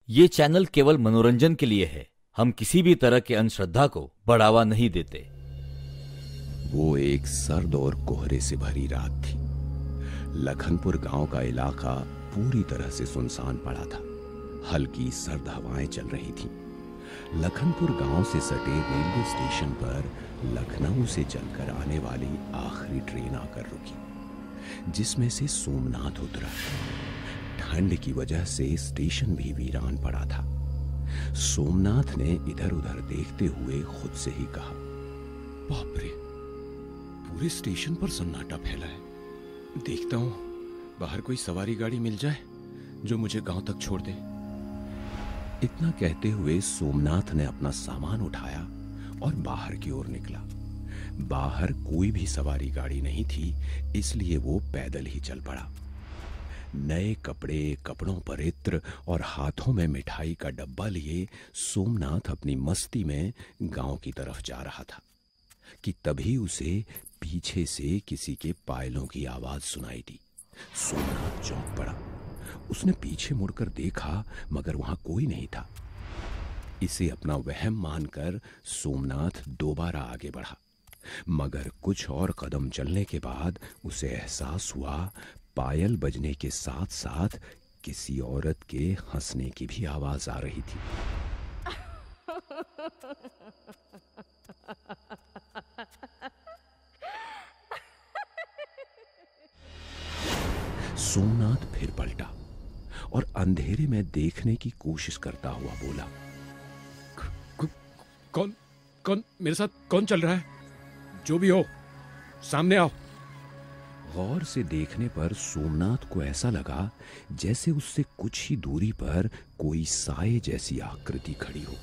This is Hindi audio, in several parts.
ये चैनल केवल मनोरंजन के लिए है। हम किसी भी तरह के अंधश्रद्धा को बढ़ावा नहीं देते। वो एक सर्द और कोहरे से भरी रात थी। लखनपुर गांव का इलाका पूरी तरह से सुनसान पड़ा था। हल्की सर्द हवाएं चल रही थीं। लखनपुर गांव से सटे रेलवे स्टेशन पर लखनऊ से चलकर आने वाली आखिरी ट्रेन आकर रुकी, जिसमें से सोमनाथ उतरा। ठंड की वजह से स्टेशन भी वीरान पड़ा था। सोमनाथ ने इधर उधर देखते हुए खुद से ही कहा, बाप रे, पूरे स्टेशन पर सन्नाटा फैला है। देखता हूं बाहर कोई सवारी गाड़ी मिल जाए जो मुझे गांव तक छोड़ दे। इतना कहते हुए सोमनाथ ने अपना सामान उठाया और बाहर की ओर निकला। बाहर कोई भी सवारी गाड़ी नहीं थी, इसलिए वो पैदल ही चल पड़ा। नए कपड़े, कपड़ों पर इत्र और हाथों में मिठाई का डब्बा लिए सोमनाथ अपनी मस्ती में गांव की तरफ जा रहा था कि तभी उसे पीछे से किसी के पायलों की आवाज सुनाई दी। सोमनाथ चौंक पड़ा। उसने पीछे मुड़कर देखा, मगर वहां कोई नहीं था। इसे अपना वहम मानकर सोमनाथ दोबारा आगे बढ़ा, मगर कुछ और कदम चलने के बाद उसे एहसास हुआ पायल बजने के साथ साथ किसी औरत के हंसने की भी आवाज आ रही थी। सोमनाथ फिर पलटा और अंधेरे में देखने की कोशिश करता हुआ बोला, कौन कौन मेरे साथ कौन चल रहा है? जो भी हो, सामने आओ। गौर से देखने पर सोमनाथ को ऐसा लगा जैसे उससे कुछ ही दूरी पर कोई साए जैसी आकृति खड़ी हो।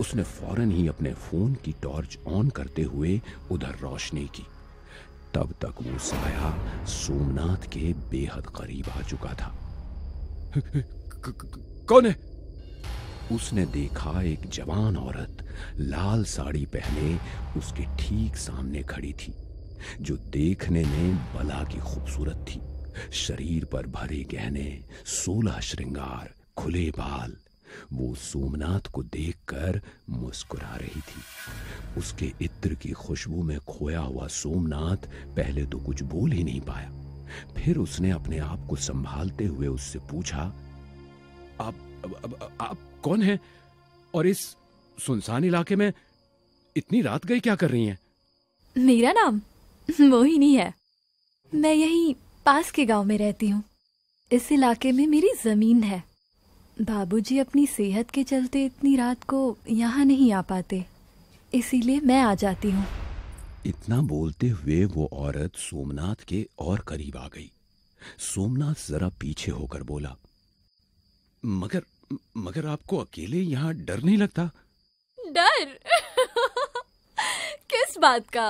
उसने फौरन ही अपने फोन की टॉर्च ऑन करते हुए उधर रोशनी की। तब तक वो साया सोमनाथ के बेहद करीब आ चुका था। कौन है? उसने देखा एक जवान औरत लाल साड़ी पहने उसके ठीक सामने खड़ी थी, जो देखने में बला की खूबसूरत थी। शरीर पर भरे गहने, 16 श्रृंगार, खुले बाल। वो सोमनाथ को देखकर मुस्कुरा रही थी। उसके इत्र की खुशबू में खोया हुआ सोमनाथ पहले तो कुछ बोल ही नहीं पाया। फिर उसने अपने आप को संभालते हुए उससे पूछा, आप कौन हैं? और इस सुनसान इलाके में इतनी रात गई क्या कर रही हैं? मेरा नाम मोहिनी है। मैं यहीं पास के गांव में रहती हूँ। इस इलाके में मेरी जमीन है। बाबूजी अपनी सेहत के चलते इतनी रात को यहाँ नहीं आ पाते, इसीलिए मैं आ जाती हूँ। इतना बोलते हुए वो औरत सोमनाथ के और करीब आ गई। सोमनाथ जरा पीछे होकर बोला, मगर आपको अकेले यहाँ डर नहीं लगता? डर? किस बात का?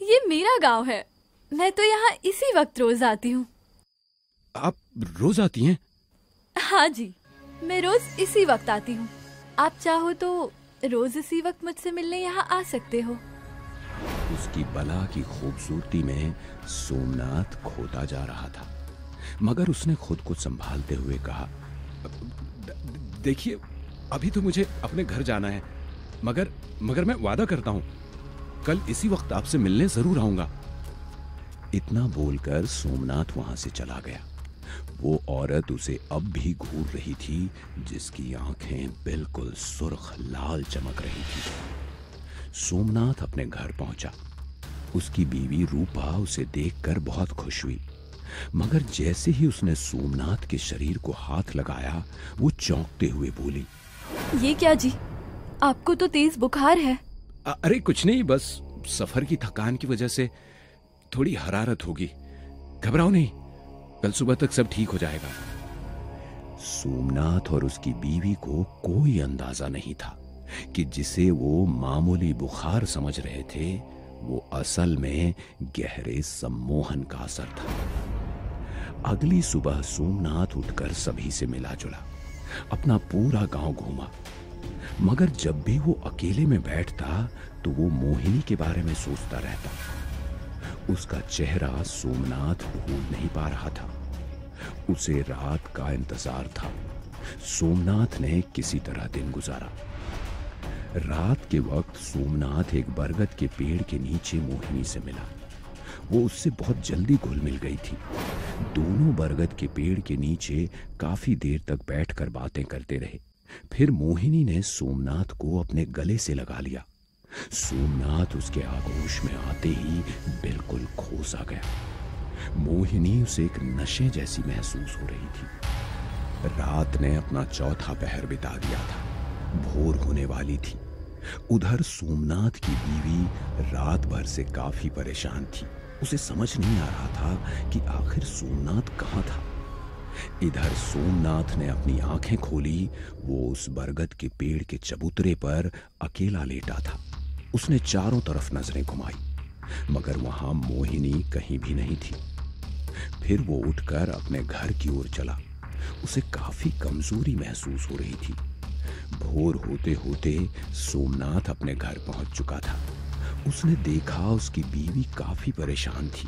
ये मेरा गांव है। मैं तो यहाँ इसी वक्त रोज आती हूँ। आप रोज आती हैं? हाँ जी, मैं रोज इसी वक्त आती हूँ। आप चाहो तो रोज इसी वक्त मुझसे मिलने यहाँ आ सकते हो। उसकी बला की खूबसूरती में सोमनाथ खोता जा रहा था, मगर उसने खुद को संभालते हुए कहा, देखिए, अभी तो मुझे अपने घर जाना है, मगर मैं वादा करता हूँ कल इसी वक्त आपसे मिलने जरूर आऊंगा। इतना बोलकर सोमनाथ वहां से चला गया। वो औरत उसे अब भी घूर रही थी, जिसकी आंखें बिल्कुल सुर्ख लाल चमक रही थी। सोमनाथ अपने घर पहुंचा। उसकी बीवी रूपा उसे देखकर बहुत खुश हुई, मगर जैसे ही उसने सोमनाथ के शरीर को हाथ लगाया, वो चौंकते हुए बोली, ये क्या जी, आपको तो तेज बुखार है। अरे कुछ नहीं, बस सफर की थकान की वजह से थोड़ी हरारत होगी। घबराओ नहीं, कल सुबह तक सब ठीक हो जाएगा। सोमनाथ और उसकी बीवी को कोई अंदाजा नहीं था कि जिसे वो मामूली बुखार समझ रहे थे, वो असल में गहरे सम्मोहन का असर था। अगली सुबह सोमनाथ उठकर सभी से मिला जुला, अपना पूरा गांव घूमा, मगर जब भी वो अकेले में बैठता तो वो मोहिनी के बारे में सोचता रहता। उसका चेहरा सोमनाथ भूल नहीं पा रहा था। उसे रात का इंतजार था। सोमनाथ ने किसी तरह दिन गुजारा। रात के वक्त सोमनाथ एक बरगद के पेड़ के नीचे मोहिनी से मिला। वो उससे बहुत जल्दी घुल मिल गई थी। दोनों बरगद के पेड़ के नीचे काफी देर तक बैठकर बातें करते रहे। फिर मोहिनी ने सोमनाथ को अपने गले से लगा लिया। सोमनाथ उसके आगोश में आते ही बिल्कुल खो सा गया। मोहिनी उसे एक नशे जैसी महसूस हो रही थी। रात ने अपना चौथा पहर बिता दिया था। भोर होने वाली थी। उधर सोमनाथ की बीवी रात भर से काफी परेशान थी। उसे समझ नहीं आ रहा था कि आखिर सोमनाथ कहाँ था। इधर सोमनाथ ने अपनी आंखें खोली। वो उस बरगद के पेड़ के चबूतरे पर अकेला लेटा था। उसने चारों तरफ नजरें घुमाई मगर वहां मोहिनी कहीं भी नहीं थी। फिर वो उठकर अपने घर की ओर चला। उसे काफी कमजोरी महसूस हो रही थी। भोर होते होते सोमनाथ अपने घर पहुंच चुका था। उसने देखा उसकी बीवी काफी परेशान थी।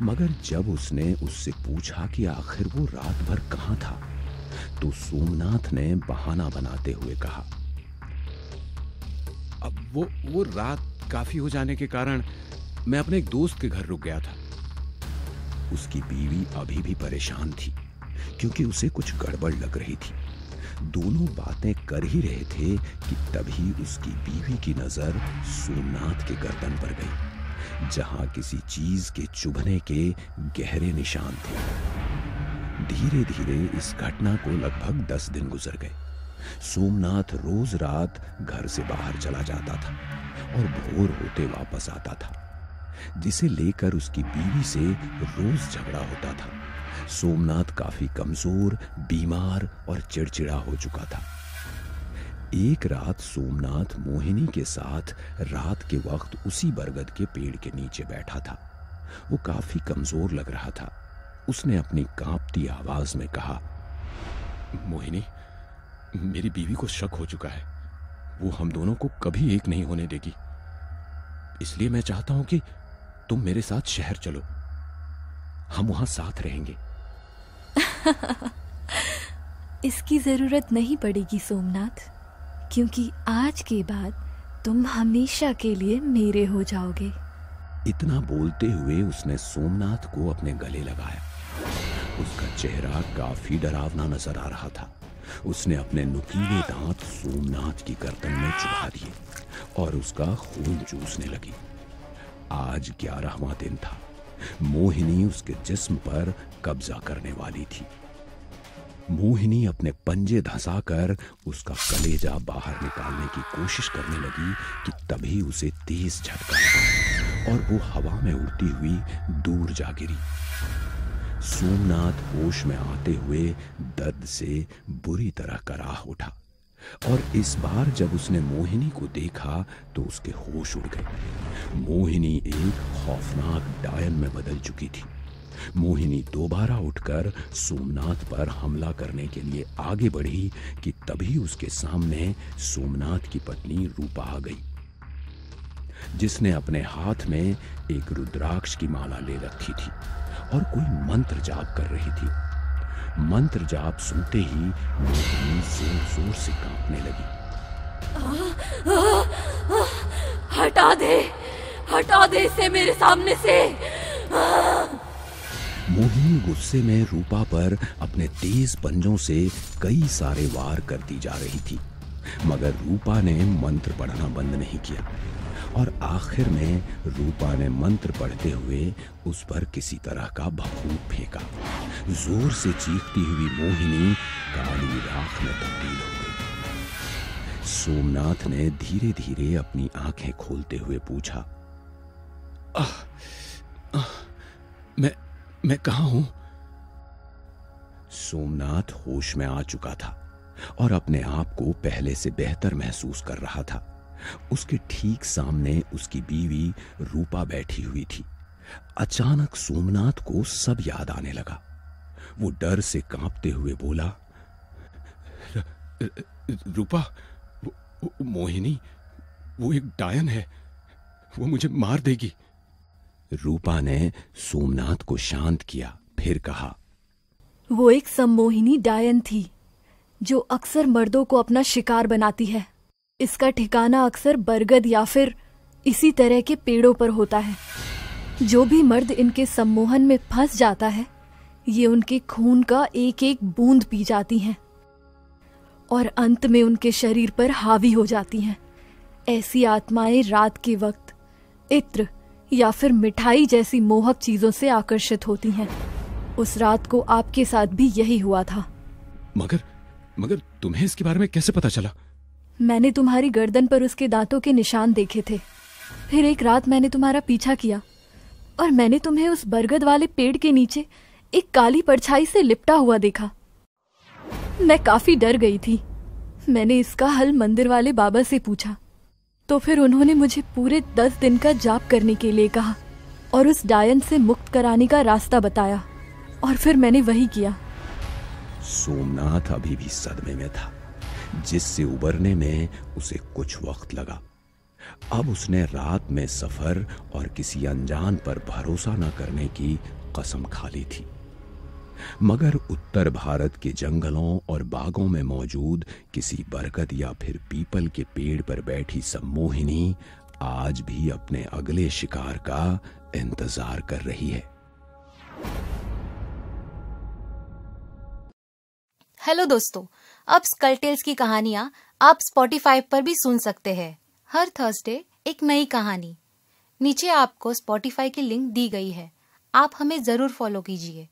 मगर जब उसने उससे पूछा कि आखिर वो रात भर कहां था तो सोमनाथ ने बहाना बनाते हुए कहा, अब वो रात काफी हो जाने के कारण मैं अपने एक दोस्त के घर रुक गया था। उसकी बीवी अभी भी परेशान थी क्योंकि उसे कुछ गड़बड़ लग रही थी। दोनों बातें कर ही रहे थे कि तभी उसकी बीवी की नजर सोमनाथ के गर्दन पर गई, जहां किसी चीज के चुभने के गहरे निशान थे। धीरे धीरे इस घटना को लगभग 10 दिन गुजर गए। सोमनाथ रोज रात घर से बाहर चला जाता था और भोर होते वापस आता था, जिसे लेकर उसकी बीवी से रोज झगड़ा होता था। सोमनाथ काफी कमजोर, बीमार और चिड़चिड़ा हो चुका था। एक रात सोमनाथ मोहिनी के साथ रात के वक्त उसी बरगद के पेड़ के नीचे बैठा था। वो काफी कमजोर लग रहा था। उसने अपनी कांपती आवाज में कहा, मोहिनी, मेरी बीवी को शक हो चुका है। वो हम दोनों को कभी एक नहीं होने देगी। इसलिए मैं चाहता हूं कि तुम मेरे साथ शहर चलो। हम वहां साथ रहेंगे। इसकी जरूरत नहीं पड़ेगी सोमनाथ, क्योंकि आज के बाद तुम हमेशा के लिए मेरे हो जाओगे। इतना बोलते हुए उसने सोमनाथ को अपने गले लगाया। उसका चेहरा काफी डरावना नजर आ रहा था। उसने अपने नुकीले दांत सोमनाथ की गर्दन में चुभा दिए और उसका खून चूसने लगी। आज 11वां दिन था। मोहिनी उसके जिस्म पर कब्जा करने वाली थी। मोहिनी अपने पंजे धंसाकर उसका कलेजा बाहर निकालने की कोशिश करने लगी कि तभी उसे तेज झटका लगा और वो हवा में उड़ती हुई दूर जा गिरी। सोमनाथ होश में आते हुए दर्द से बुरी तरह कराह उठा और इस बार जब उसने मोहिनी को देखा तो उसके होश उड़ गए। मोहिनी एक खौफनाक डायन में बदल चुकी थी। मोहिनी दोबारा उठकर सोमनाथ पर हमला करने के लिए आगे बढ़ी कि तभी उसके सामने सोमनाथ की पत्नी रूपा आ गई, जिसने अपने हाथ में एक रुद्राक्ष की माला ले रखी थी और कोई मंत्र जाप कर रही थी। मंत्र जाप सुनते ही मोहिनी जोर जोर से कांपने लगी। हटा दे इसे मेरे सामने से। मोहिनी गुस्से में रूपा पर अपने तेज पंजों से कई सारे वार करती जा रही थी, मगर रूपा ने मंत्र पढ़ना बंद नहीं किया और आखिर में रूपा ने मंत्र पढ़ते हुए उस पर किसी तरह का भभूत फेंका। जोर से चीखती हुई मोहिनी काली राख में तब्दील हो गई। सोमनाथ ने धीरे धीरे अपनी आंखें खोलते हुए पूछा, मैं कहां हूं? सोमनाथ होश में आ चुका था और अपने आप को पहले से बेहतर महसूस कर रहा था। उसके ठीक सामने उसकी बीवी रूपा बैठी हुई थी। अचानक सोमनाथ को सब याद आने लगा। वो डर से कांपते हुए बोला, रूपा, मोहिनी, वो एक डायन है। वो मुझे मार देगी। रूपा ने सोमनाथ को शांत किया, फिर कहा, वो एक सम्मोहिनी डायन थी जो अक्सर मर्दों को अपना शिकार बनाती है। इसका ठिकाना अक्सर बरगद या फिर इसी तरह के पेड़ों पर होता है। जो भी मर्द इनके सम्मोहन में फंस जाता है, ये उनके खून का एक एक बूंद पी जाती हैं और अंत में उनके शरीर पर हावी हो जाती हैं। ऐसी आत्माएं रात के वक्त इत्र या फिर मिठाई जैसी मोहक चीजों से आकर्षित होती हैं। उस रात को आपके साथ भी यही हुआ था। मगर तुम्हें इसके बारे में कैसे पता चला? मैंने तुम्हारी गर्दन पर उसके दांतों के निशान देखे थे। फिर एक रात मैंने तुम्हारा पीछा किया और मैंने तुम्हें उस बरगद वाले पेड़ के नीचे एक काली परछाई से लिपटा हुआ देखा। मैं काफी डर गई थी। मैंने इसका हल मंदिर वाले बाबा से पूछा, तो फिर उन्होंने मुझे पूरे 10 दिन का जाप करने के लिए कहा और उस डायन से मुक्त कराने का रास्ता बताया, और फिर मैंने वही किया। सोमनाथ अभी भी सदमे में था, जिससे उबरने में उसे कुछ वक्त लगा। अब उसने रात में सफर और किसी अनजान पर भरोसा न करने की कसम खा ली थी। मगर उत्तर भारत के जंगलों और बागों में मौजूद किसी बरगद या फिर पीपल के पेड़ पर बैठी सम्मोहिनी आज भी अपने अगले शिकार का इंतजार कर रही है। हेलो दोस्तों, अब स्कल टेल्स की कहानियां आप स्पॉटिफाई पर भी सुन सकते हैं। हर थर्सडे एक नई कहानी। नीचे आपको स्पॉटिफाई की लिंक दी गई है, आप हमें जरूर फॉलो कीजिए।